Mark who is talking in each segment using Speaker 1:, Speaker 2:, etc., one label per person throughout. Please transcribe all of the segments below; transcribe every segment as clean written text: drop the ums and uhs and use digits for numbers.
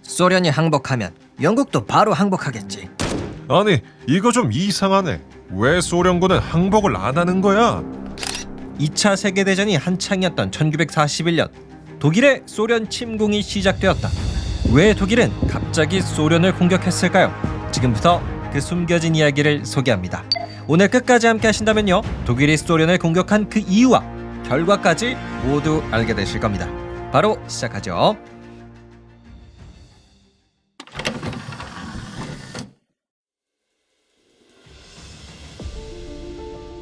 Speaker 1: 소련이 항복하면 영국도 바로 항복하겠지.
Speaker 2: 아니, 이거 좀 이상하네. 왜 소련군은 항복을 안 하는 거야?
Speaker 3: 2차 세계대전이 한창이었던 1941년 독일의 소련 침공이 시작되었다. 왜 독일은 갑자기 소련을 공격했을까요? 지금부터 그 숨겨진 이야기를 소개합니다. 오늘 끝까지 함께 하신다면요, 독일이 소련을 공격한 그 이유와 결과까지 모두 알게 되실 겁니다. 바로 시작하죠.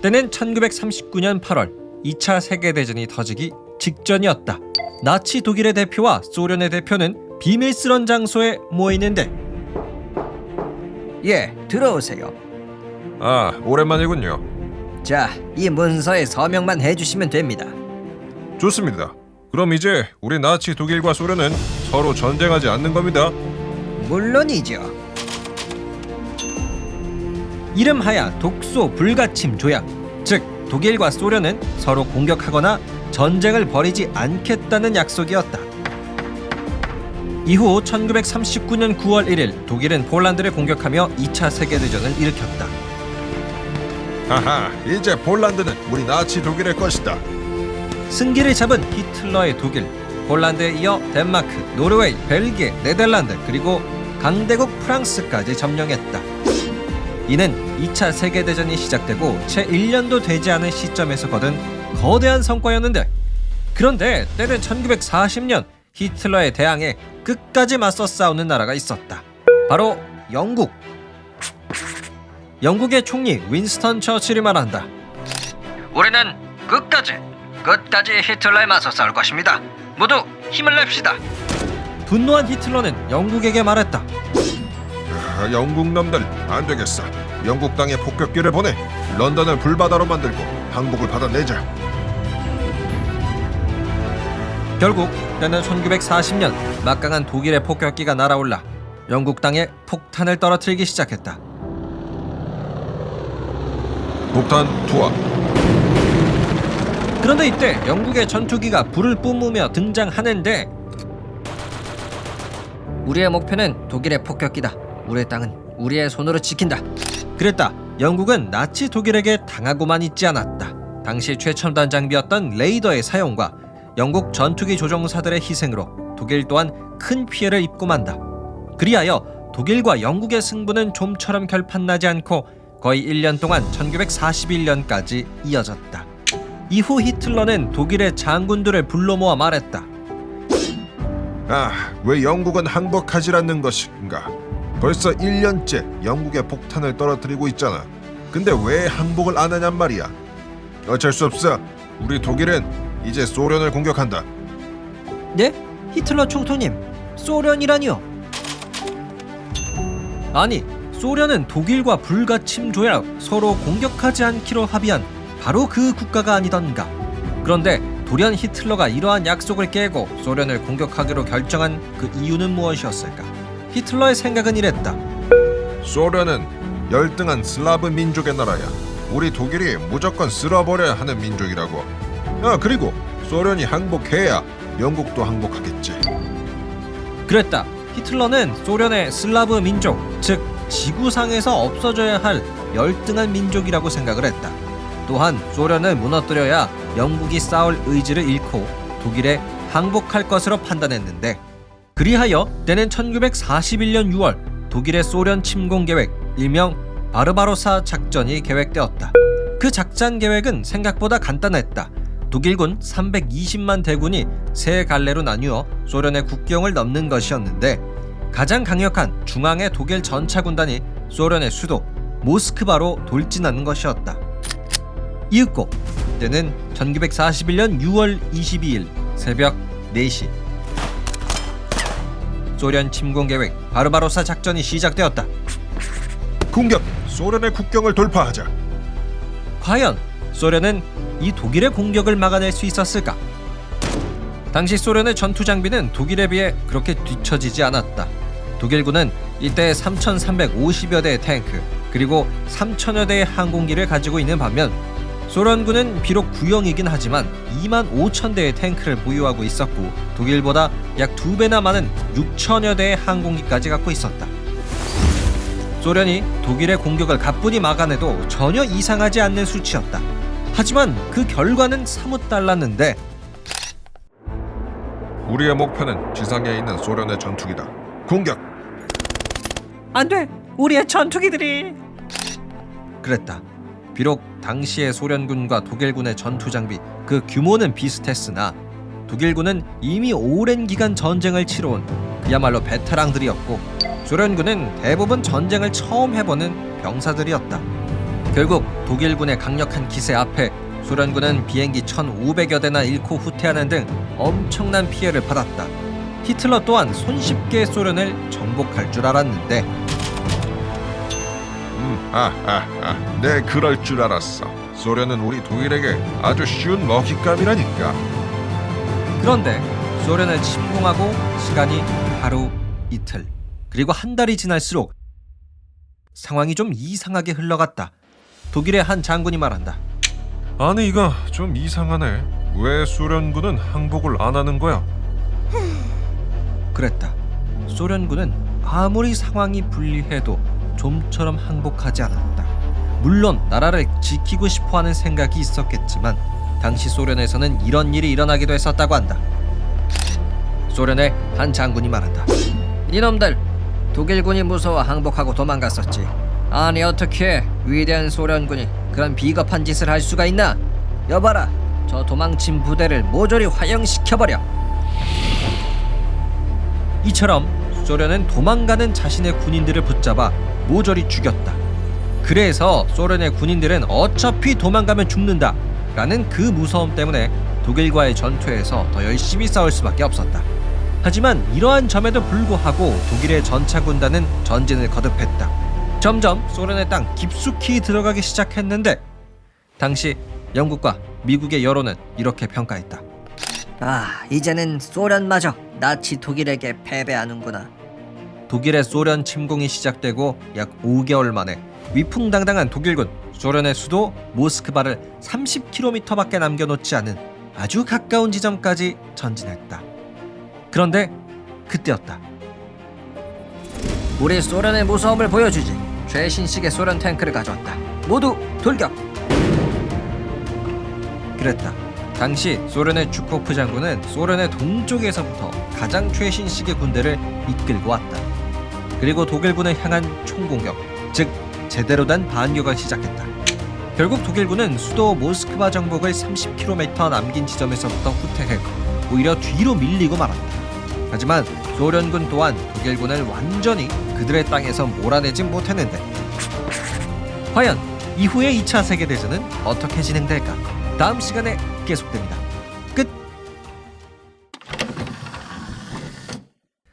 Speaker 3: 때는 1939년 8월 2차 세계대전이 터지기 직전이었다. 나치 독일의 대표와 소련의 대표는 비밀스런 장소에 모이는데,
Speaker 1: 예, 들어오세요.
Speaker 2: 아, 오랜만이군요.
Speaker 1: 자, 이 문서에 서명만 해주시면 됩니다.
Speaker 2: 좋습니다. 그럼 이제 우리 나치 독일과 소련은 서로 전쟁하지 않는 겁니다.
Speaker 1: 물론이죠.
Speaker 3: 이름하야 독소 불가침 조약, 즉 독일과 소련은 서로 공격하거나 전쟁을 벌이지 않겠다는 약속이었다. 이후 1939년 9월 1일 독일은 폴란드를 공격하며 2차 세계대전을 일으켰다.
Speaker 2: 하하, 이제 폴란드는 우리 나치 독일의 것이다.
Speaker 3: 승기를 잡은 히틀러의 독일, 폴란드에 이어 덴마크, 노르웨이, 벨기에, 네덜란드, 그리고 강대국 프랑스까지 점령했다. 이는 2차 세계대전이 시작되고 채 1년도 되지 않은 시점에서 거둔 거대한 성과였는데, 그런데 때는 1940년 히틀러에 대항해 끝까지 맞서 싸우는 나라가 있었다. 바로 영국. 영국의 총리 윈스턴 처칠이 말한다.
Speaker 1: 우리는 끝까지 히틀러에 맞서 싸울 것입니다. 모두 힘을 냅시다.
Speaker 3: 분노한 히틀러는 영국에게 말했다.
Speaker 2: 영국 놈들 안 되겠어. 영국 땅에 폭격기를 보내 런던을 불바다로 만들고 항복을 받아내자.
Speaker 3: 결국 때는 1940년 막강한 독일의 폭격기가 날아올라 영국 땅에 폭탄을 떨어뜨리기 시작했다.
Speaker 2: 폭탄 투하.
Speaker 3: 그런데 이때 영국의 전투기가 불을 뿜으며 등장하는데,
Speaker 1: 우리의 목표는 독일의 폭격기다. 우리의 땅은 우리의 손으로 지킨다.
Speaker 3: 그랬다. 영국은 나치 독일에게 당하고만 있지 않았다. 당시 최첨단 장비였던 레이더의 사용과 영국 전투기 조종사들의 희생으로 독일 또한 큰 피해를 입고 만다. 그리하여 독일과 영국의 승부는 좀처럼 결판나지 않고 거의 1년 동안 1941년까지 이어졌다. 이후 히틀러는 독일의 장군들을 불러 모아 말했다.
Speaker 2: 아, 왜 영국은 항복하지 않는 것인가? 벌써 1년째 영국에 폭탄을 떨어뜨리고 있잖아. 근데 왜 항복을 안 하냔 말이야. 어쩔 수 없어. 우리 독일은 이제 소련을 공격한다.
Speaker 1: 네? 히틀러 총통님, 소련이라니요?
Speaker 3: 아니, 소련은 독일과 불가침 조약, 서로 공격하지 않기로 합의한 바로 그 국가가 아니던가. 그런데 돌연 히틀러가 이러한 약속을 깨고 소련을 공격하기로 결정한 그 이유는 무엇이었을까? 히틀러의 생각은 이랬다.
Speaker 2: 소련은 열등한 슬라브 민족의 나라야. 우리 독일이 무조건 쓸어버려야 하는 민족이라고. 아, 그리고 소련이 항복해야 영국도 항복하겠지.
Speaker 3: 그랬다. 히틀러는 소련의 슬라브 민족, 즉 지구상에서 없어져야 할 열등한 민족이라고 생각을 했다. 또한 소련을 무너뜨려야 영국이 싸울 의지를 잃고 독일에 항복할 것으로 판단했는데, 그리하여 때는 1941년 6월 독일의 소련 침공 계획, 일명 바르바로사 작전이 계획되었다. 그 작전 계획은 생각보다 간단했다. 독일군 320만 대군이 세 갈래로 나뉘어 소련의 국경을 넘는 것이었는데, 가장 강력한 중앙의 독일 전차군단이 소련의 수도 모스크바로 돌진하는 것이었다. 이윽고 때는 1941년 6월 22일 새벽 4시. 소련 침공 계획 바르바로사 작전이 시작되었다.
Speaker 2: 공격! 소련의 국경을 돌파하자.
Speaker 3: 과연 소련은 이 독일의 공격을 막아낼 수 있었을까? 당시 소련의 전투 장비는 독일에 비해 그렇게 뒤처지지 않았다. 독일군은 이때 3,350여 대의 탱크, 그리고 3,000여 대의 항공기를 가지고 있는 반면 소련군은 비록 구형이긴 하지만 2만 5천 대의 탱크를 보유하고 있었고 독일보다 약 2배나 많은 6천여 대의 항공기까지 갖고 있었다. 소련이 독일의 공격을 가뿐히 막아내도 전혀 이상하지 않는 수치였다. 하지만 그 결과는 사뭇 달랐는데
Speaker 2: 우리의 목표는 지상에 있는 소련의 전투기다. 공격!
Speaker 3: 안돼! 우리의 전투기들이! 그랬다. 비록 당시의 소련군과 독일군의 전투 장비 그 규모는 비슷했으나 독일군은 이미 오랜 기간 전쟁을 치러온 그야말로 베테랑들이었고 소련군은 대부분 전쟁을 처음 해보는 병사들이었다. 결국 독일군의 강력한 기세 앞에 소련군은 비행기 1,500여 대나 잃고 후퇴하는 등 엄청난 피해를 받았다. 히틀러 또한 손쉽게 소련을 정복할 줄 알았는데
Speaker 2: 네, 그럴 줄 알았어. 소련은 우리 독일에게 아주 쉬운 먹잇감이라니까.
Speaker 3: 그런데 소련을 침공하고 시간이 하루, 이틀, 그리고 한 달이 지날수록 상황이 좀 이상하게 흘러갔다. 독일의 한 장군이 말한다.
Speaker 2: 아니, 이거 좀 이상하네. 왜 소련군은 항복을 안 하는 거야?
Speaker 3: 그랬다. 소련군은 아무리 상황이 불리해도 좀처럼 항복하지 않았다. 물론 나라를 지키고 싶어하는 생각이 있었겠지만 당시 소련에서는 이런 일이 일어나기도 했었다고 한다. 소련의 한 장군이 말한다.
Speaker 1: 이놈들 독일군이 무서워 항복하고 도망갔었지. 아니 어떻게 위대한 소련군이 그런 비겁한 짓을 할 수가 있나? 여봐라, 저 도망친 부대를 모조리 화형시켜버려.
Speaker 3: 이처럼 소련은 도망가는 자신의 군인들을 붙잡아 모조리 죽였다. 그래서 소련의 군인들은 어차피 도망가면 죽는다 라는 그 무서움 때문에 독일과의 전투에서 더 열심히 싸울 수밖에 없었다. 하지만 이러한 점에도 불구하고 독일의 전차 군단은 전진을 거듭했다. 점점 소련의 땅 깊숙이 들어가기 시작했는데 당시 영국과 미국의 여론은 이렇게 평가했다.
Speaker 1: 이제는 소련마저 나치 독일에게 패배하는구나.
Speaker 3: 독일의 소련 침공이 시작되고 약 5개월 만에 위풍당당한 독일군 소련의 수도 모스크바를 30km밖에 남겨놓지 않은 아주 가까운 지점까지 전진했다. 그런데 그때였다.
Speaker 1: 우리 소련의 무서움을 보여주지. 최신식의 소련 탱크를 가져왔다. 모두 돌격!
Speaker 3: 그랬다. 당시 소련의 주코프 장군은 소련의 동쪽에서부터 가장 최신식의 군대를 이끌고 왔다. 그리고 독일군을 향한 총공격, 즉 제대로 된 반격을 시작했다. 결국 독일군은 수도 모스크바 정복을 30km 남긴 지점에서부터 후퇴해 오히려 뒤로 밀리고 말았다. 하지만 소련군 또한 독일군을 완전히 그들의 땅에서 몰아내진 못했는데 과연 이후의 2차 세계대전은 어떻게 진행될까? 다음 시간에 계속됩니다. 끝!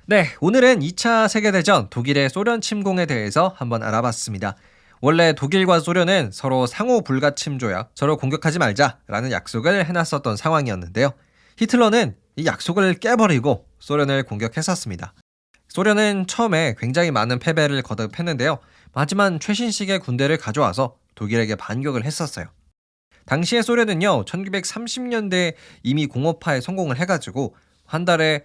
Speaker 3: 네, 오늘은 2차 세계대전 독일의 소련 침공에 대해서 한번 알아봤습니다. 원래 독일과 소련은 서로 상호 불가침 조약, 서로 공격하지 말자라는 약속을 해놨었던 상황이었는데요. 히틀러는 이 약속을 깨버리고 소련을 공격했었습니다. 소련은 처음에 굉장히 많은 패배를 거듭했는데요. 하지만 최신식의 군대를 가져와서 독일에게 반격을 했었어요. 당시의 소련은요, 1930년대에 이미 공업화에 성공을 해가지고 한 달에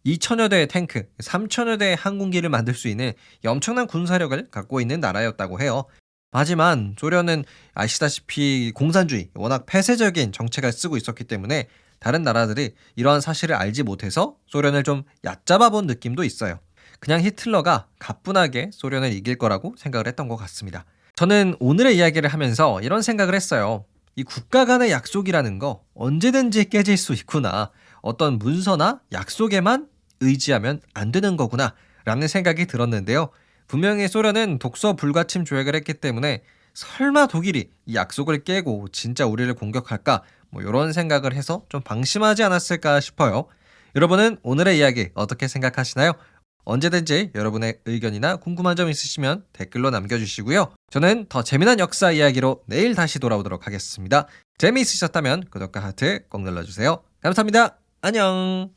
Speaker 3: 2천여 대의 탱크, 3천여 대의 항공기를 만들 수 있는 엄청난 군사력을 갖고 있는 나라였다고 해요. 하지만 소련은 아시다시피 공산주의, 워낙 폐쇄적인 정책을 쓰고 있었기 때문에 다른 나라들이 이러한 사실을 알지 못해서 소련을 좀 얕잡아 본 느낌도 있어요. 그냥 히틀러가 가뿐하게 소련을 이길 거라고 생각을 했던 것 같습니다. 저는 오늘의 이야기를 하면서 이런 생각을 했어요. 이 국가 간의 약속이라는 거 언제든지 깨질 수 있구나. 어떤 문서나 약속에만 의지하면 안 되는 거구나 라는 생각이 들었는데요. 분명히 소련은 독서 불가침 조약을 했기 때문에 설마 독일이 이 약속을 깨고 진짜 우리를 공격할까? 이런 생각을 해서 좀 방심하지 않았을까 싶어요. 여러분은 오늘의 이야기 어떻게 생각하시나요? 언제든지 여러분의 의견이나 궁금한 점 있으시면 댓글로 남겨주시고요. 저는 더 재미난 역사 이야기로 내일 다시 돌아오도록 하겠습니다. 재미있으셨다면 구독과 하트 꼭 눌러주세요. 감사합니다. 안녕.